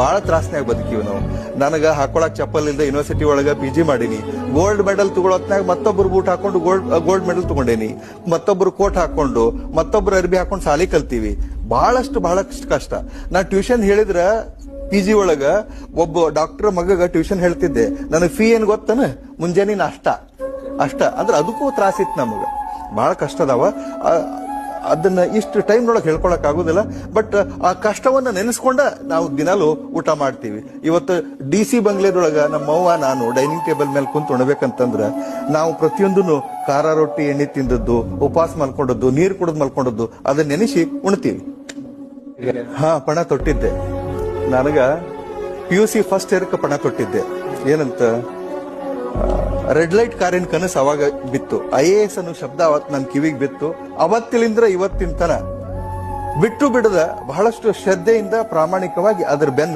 ಬಹಳ ತ್ರಾಸನ್ಯಾಗ ಬದುಕಿವಿ ನಾವು. ನನಗ ಹಾಕೊಳಕ್ ಚಪ್ಪಲ್ ಇಲ್ದ ಯೂನಿವರ್ಸಿಟಿ ಒಳಗ PG ಮಾಡೀನಿ. ಗೋಲ್ಡ್ ಮೆಡಲ್ ತಗೊಳತ್ನಾಗ ಮತ್ತೊಬ್ರು ಬೂಟ್ ಹಾಕೊಂಡು ಗೋಲ್ಡ್ ಮೆಡಲ್ ತಗೊಂಡೇನಿ. ಮತ್ತೊಬ್ರು ಕೋಟ್ ಹಾಕೊಂಡು ಮತ್ತೊಬ್ರು ಅರ್ಬಿ ಹಾಕೊಂಡು ಸಾಲಿ ಕಲ್ತೀವಿ. ಬಹಳಷ್ಟು ಕಷ್ಟ. ನಾ ಟ್ಯೂಷನ್ ಹೇಳಿದ್ರ PG ಒಳಗ ಒಬ್ಬ ಡಾಕ್ಟರ್ ಮಗಗ ಟ್ಯೂಷನ್ ಹೇಳ್ತಿದ್ದೆ. ನನಗ್ ಫೀ ಏನ್ ಗೊತ್ತನ? ಮುಂಜಾನೆ ನಾಷ್ಟ ಅಷ್ಟ. ಅಂದ್ರೆ ಅದಕ್ಕೂ ತ್ರಾಸಿತ್ತು ನಮಗ. ಬಹಳ ಕಷ್ಟ ಅದಾವ. ಅದನ್ನ ಇಷ್ಟು ಟೈಮ್ನೊಳಗೆ ಹೇಳ್ಕೊಳಕ್ ಆಗುದಿಲ್ಲ. ಬಟ್ ಆ ಕಷ್ಟವನ್ನ ನೆನೆಸ್ಕೊಂಡ ನಾವು ದಿನಾಲು ಊಟ ಮಾಡ್ತೀವಿ. ಇವತ್ತು DC ಬಂಗ್ಲೆದೊಳಗ ನಮ್ಮ ಅವ್ವ ನಾನು ಡೈನಿಂಗ್ ಟೇಬಲ್ ಮೇಲೆ ಕುಂತು ಉಣ್ಬೇಕಂತಂದ್ರ ನಾವು ಪ್ರತಿಯೊಂದನ್ನು ಖಾರ ರೊಟ್ಟಿ ಎಣ್ಣೆ ತಿಂದದ್ದು, ಉಪವಾಸ ಮಲ್ಕೊಂಡದ್ದು, ನೀರು ಕುಡಿದು ಮಲ್ಕೊಂಡದ್ದು ಅದನ್ನ ನೆನೆಸಿ ಉಣ್ತೀವಿ. ಪಣ ತೊಟ್ಟಿದ್ದೆ. ನನಗ PUC ಫಸ್ಟ್ ಇಯರ್ಕ ಪಣ ತೊಟ್ಟಿದ್ದೆ. ಏನಂತ? ರೆಡ್ ಲೈಟ್ ಕಾರಿನ ಕನಸು ಅವಾಗ ಬಿತ್ತು. IAS ಅನ್ನೋ ಶಬ್ದ ಅವತ್ ನನ್ ಕಿವಿಗೆ ಬಿತ್ತು. ಅವತ್ತಿಲಿಂದ್ರ ಇವತ್ತಿನ ತನ ಬಿಟ್ಟು ಬಿಡದ ಬಹಳಷ್ಟು ಶ್ರದ್ಧೆಯಿಂದ ಪ್ರಾಮಾಣಿಕವಾಗಿ ಅದ್ರ ಬೆನ್ನ